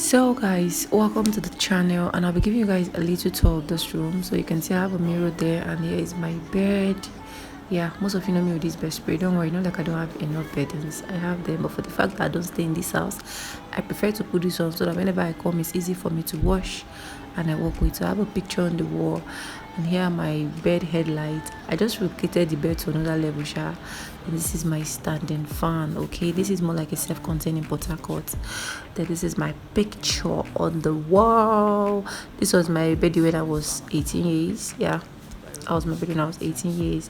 So guys, welcome to the channel, and I'll be giving you guys a little tour of this room. So you can see I have a mirror there, and here is my bed. Yeah, most of you know me with this bed spray. Don't worry, not like I don't have enough beddings. I have them, but for the fact that I don't stay in this house, I prefer to put this on so that whenever I come, it's easy for me to wash and I walk with. So I have a picture on the wall, and here are my bed headlights. I just relocated the bed to another level, and this is my standing fan. Okay, this is more like a self-contained Port Harcourt. Then this is my picture on the wall. This was my bed when I was 18 years. Yeah, I was married when I was 18 years.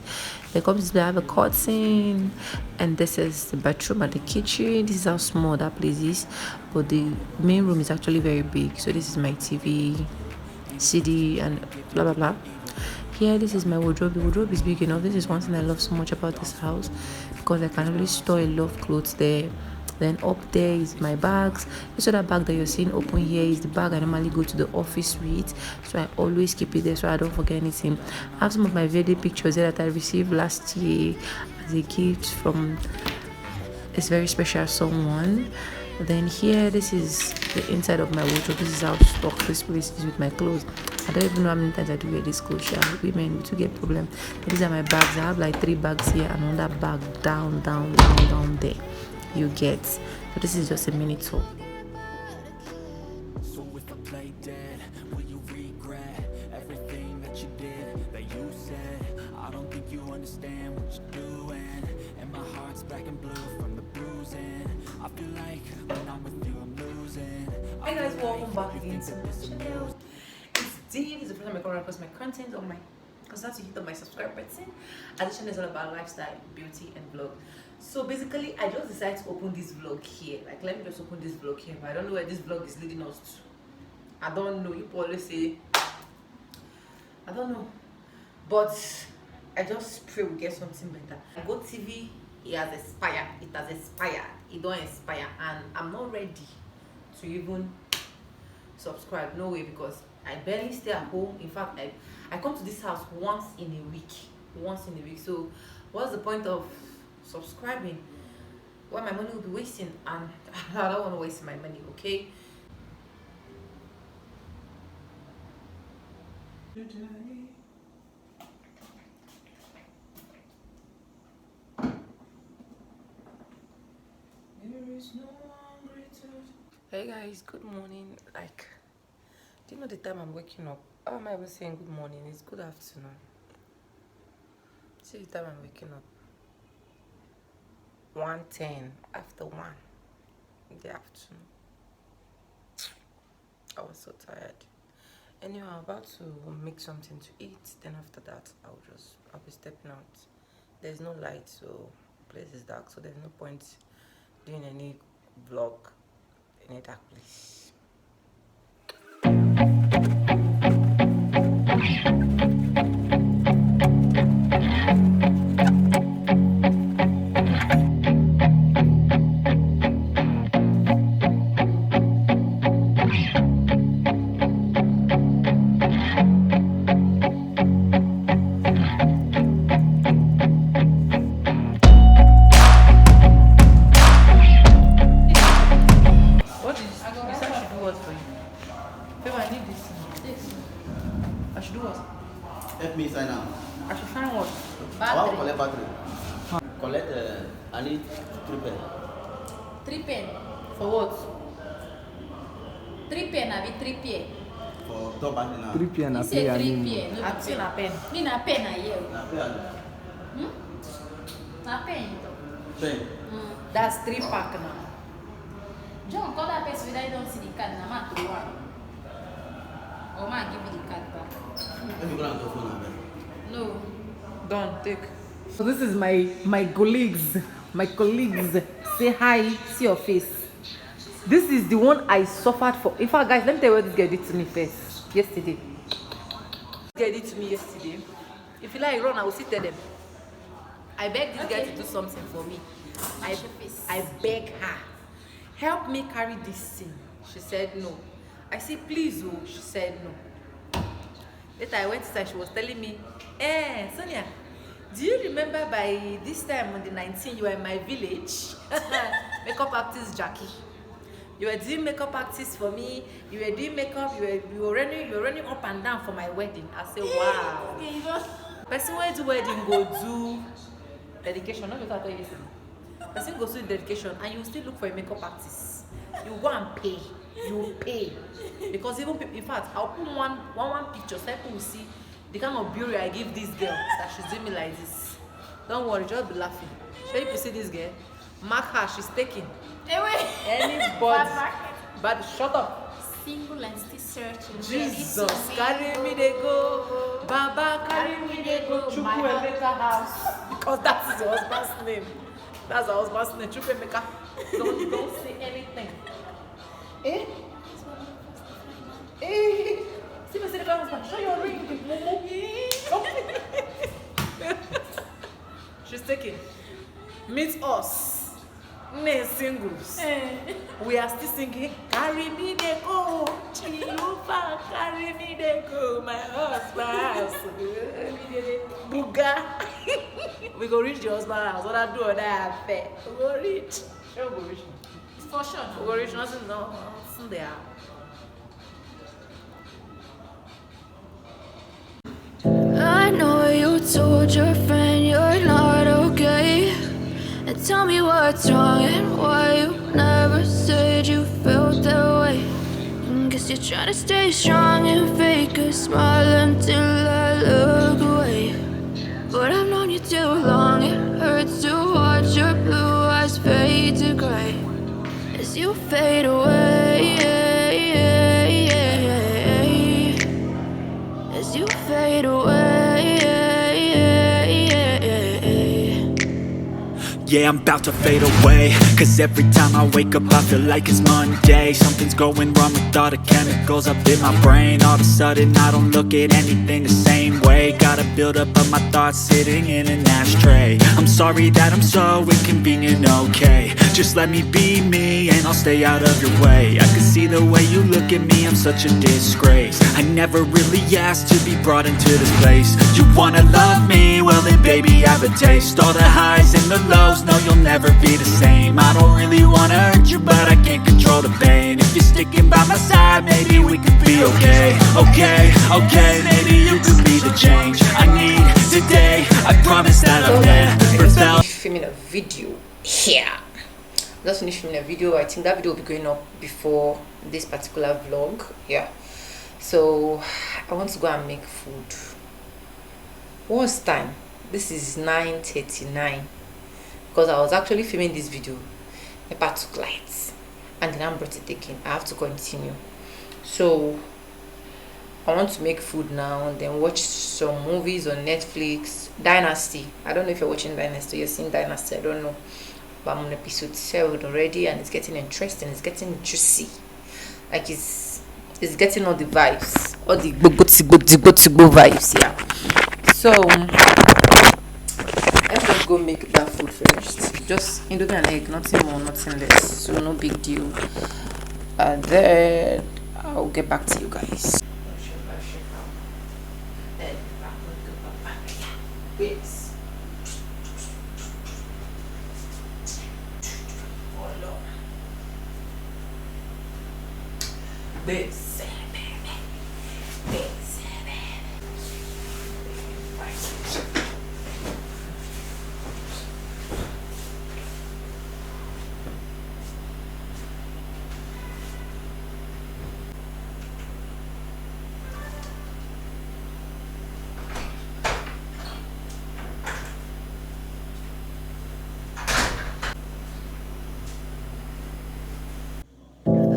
Then comes to I have a curtain, and this is the bathroom and the kitchen. This is how small that place is, but the main room is actually very big. So this is my TV, CD, and blah blah blah. Here, this is my wardrobe. The wardrobe is big enough. This is one thing I love so much about this house, because I can really store a lot of clothes there. Then up there is my bags. This other bag that you're seeing open here is the bag I normally go to the office with, so I always keep it there so I don't forget anything. I have some of my wedding pictures there that I received last year as a gift from this very special someone. Then here, this is the inside of my wardrobe. This is how stocked this place is with my clothes. I don't even know how many times I do wear this clothes. Women, we do get problem. These are my bags. I have like 3 bags here and another bag down there. You get. So this is just a mini tour. So if I play dead, will you regret everything that you did, that you said? I don't think you understand what you're doing, and my heart's black and blue from the bruising. I feel like when I'm with you, I'm losing. Hey guys, welcome back again to my channel. It's Dee. This is the first time I come across my content on my consider to hit on my subscribe button. And this channel is all about lifestyle, beauty, and vlog. So basically, I just decided to open this vlog here. Like, let me just open this vlog here, but I don't know where this vlog is leading us to. I don't know. You always say, I don't know. But I just pray we get something better. I go TV, it has expired. It has expired. It don't expire, and I'm not ready to even subscribe. No way, because I barely stay at home. In fact, I come to this house once in a week. So what's the point of subscribing? Well, my money will be wasting, and I don't want to waste my money. Okay. Hey guys, good morning. Like, do you know the time I'm waking up? How am I even saying good morning? It's good afternoon. See the time I'm waking up. 1:10 after 1 in the afternoon. I was so tired. Anyway, I'm about to make something to eat. Then after that, I'll be stepping out. There's no light, so the place is dark, so there's no point doing any vlog in a dark place. I should do what? Help me sign out. I should sign what? I want to collect battery. Collect, I need 3 pen. 3 pen. For what? 3 pen, I be 3 pen. For top battery now. 3 p.m. You say 3 pen. No, I see na pen. Me na pen na you. Now pay and Na pen. pen. That's 3 pack now. John, call that person whether you don't see the card. Na ma to one. Or ma give you the card back. Let me go and talk phone now. No. Done, take. So this is my colleagues. My colleagues. Say hi, see your face. This is the one I suffered for. In fact, guys, let me tell you what this girl did to me first. Yesterday. This girl did to me yesterday. If you like run, I will sit tell them. I begged this girl to do something for me. I beg her. Help me carry this thing. She said no. I said please, oh. She said no. Later I went inside, she was telling me, Sonia, do you remember by this time on the 19th you were in my village? Makeup artist Jackie. You were doing makeup artists for me. You were doing makeup. You were running up and down for my wedding. I say, wow. Person when do wedding go do dedication. Not without you. Person goes to dedication and you still look for a makeup artist. You go and pay. You pay because even in fact, I'll put one picture so people will see the kind of beauty I give this girl that she's doing me like this. Don't worry, just be laughing. So if you see this girl, mark her. She's taking. Anybody. But shut up. Single and still searching. Jesus, carry me they go. Baba, carry me they go. Chukwuemeka house. Because that is your husband's name. That's her husband's name. Chukwuemeka. Don't say anything. Eh? See me say the husband. Show your ring. She's taking. Meet us. Men singles. We are still singing. Carry me they go. Chilufa, carry me they go. My husband. Buga. We go reach the husband house. What I do or that affair. We go reach. Sure, go reach. For sure. We go reach. Nothing there. I know you told your friend you're not okay. And tell me what's wrong and why you never said you felt that way. Guess you're trying to stay strong and fake a smile until I look away. But I've known you too long, it hurts to watch your blue eyes fade to gray as you fade away. As you fade away. Yeah, I'm about to fade away. Cause every time I wake up I feel like it's Monday. Something's going wrong with all the chemicals up in my brain. All of a sudden I don't look at anything the same way. Got a buildup of my thoughts sitting in an ashtray. I'm sorry that I'm so inconvenient, okay. Just let me be me and I'll stay out of your way. I can see the way you look at me, I'm such a disgrace. I never really asked to be brought into this place. You wanna love me? Well then baby I have a taste. All the highs and the lows, no you'll never be the same. I don't really wanna hurt you but I can't control the pain. If you're sticking by my side maybe we could be okay. Okay, maybe you could be the change I need today. I promise that I'll never felt. Filming a video here. Just finished filming a video. I think that video will be going up before this particular vlog. Yeah. So I want to go and make food. What's time? This is 9:39. Because I was actually filming this video. My part took lights and then I brought it again. I have to continue. So I want to make food now and then watch some movies on Netflix. Dynasty. I don't know if you're watching Dynasty. You're seeing Dynasty. I don't know. But I'm on episode 7 already and it's getting interesting. It's getting juicy. Like it's getting all the vibes. All the go vibes. Yeah. So let's just go make that food first. Just indomie and egg, nothing more, nothing less. So no big deal. And then I'll get back to you guys. Yes. This.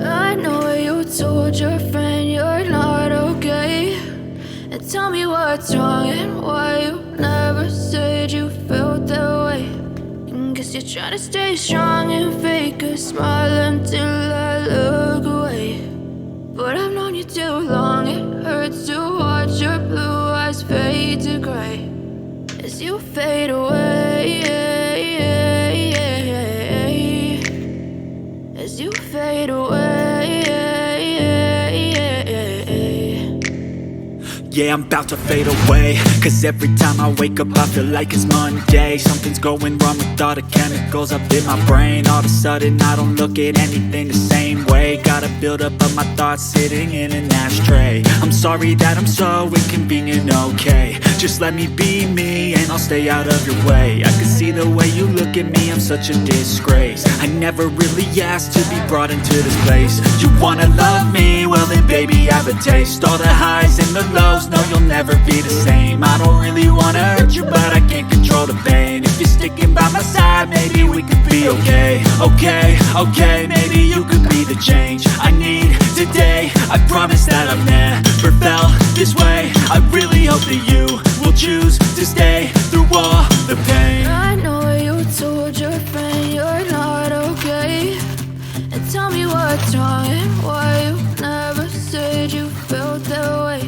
I know you told your friend you're not okay. And tell me what's wrong and why you never said you felt that way. Guess you're trying to stay strong and fake a smile until I look away. But I've known you too long, it hurts to watch your blue eyes fade to gray as you fade away. As you fade away. Yeah, I'm about to fade away. Cause every time I wake up I feel like it's Monday. Something's going wrong with all the chemicals up in my brain. All of a sudden I don't look at anything the same way. way. Gotta build up of my thoughts sitting in an ashtray. I'm sorry that I'm so inconvenient, okay. Just let me be me and I'll stay out of your way. I can see the way you look at me, I'm such a disgrace. I never really asked to be brought into this place. You wanna love me? Well then baby I have a taste. All the highs and the lows, no you'll never be the same. I don't really wanna hurt you but I can't control the pain. If you're sticking by my side, maybe we could be okay. Okay, maybe you could be the change I need today. I promise that I've never felt this way. I really hope that you will choose to stay through all the pain. I know you told your friend you're not okay, and tell me what's wrong and why you never said you felt that way.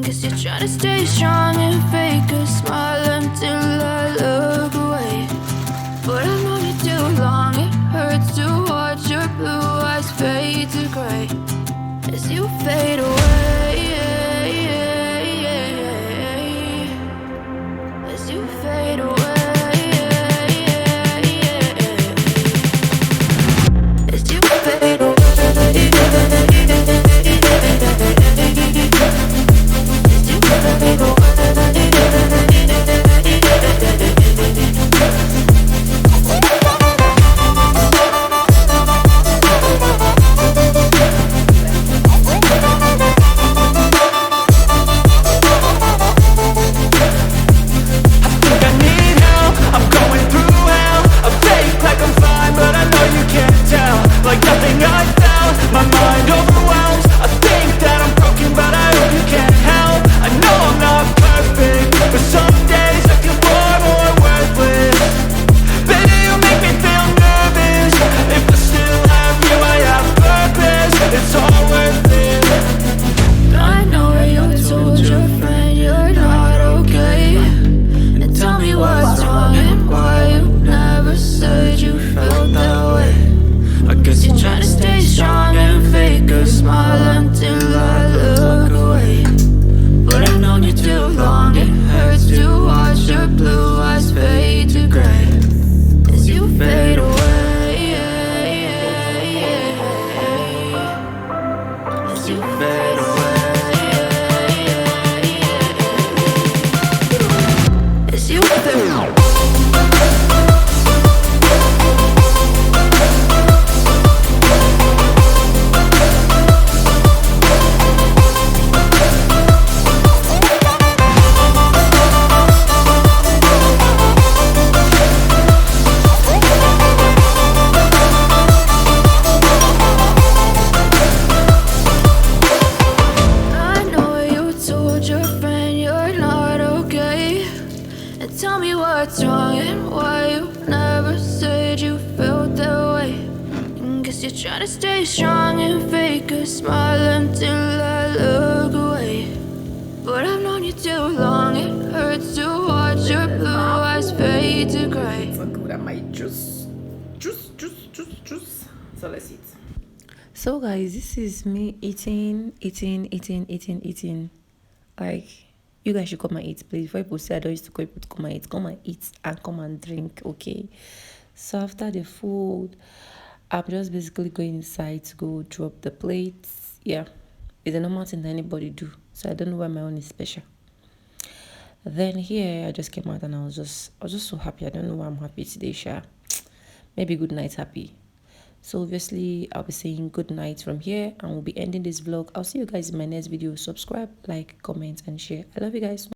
Guess you're trying to stay strong and fake a smile until I look away. But I've known you too long, it hurts to watch your blue eyes fade to gray as you fade away. As you fade away. As you fade away. As you fade away. What's wrong and why you never said you felt that way? Guess you're trying to stay strong and fake a smile until I look away. But I've known you too long, it hurts to watch your blue eyes fade to gray. So good at my juice. So let's eat. So guys, this is me eating. Like, you guys should come and eat, please. Before people say I don't used to call people to come and eat and come and drink, okay? So after the food, I'm just basically going inside to go drop the plates. Yeah, it's a normal thing that anybody do, so I don't know why my own is special. Then here I just came out and I was just so happy. I don't know why I'm happy today, Sha. Maybe good night happy. So obviously I'll be saying good night from here and we'll be ending this vlog. I'll see you guys in my next video. Subscribe, like, comment and share. I love you guys.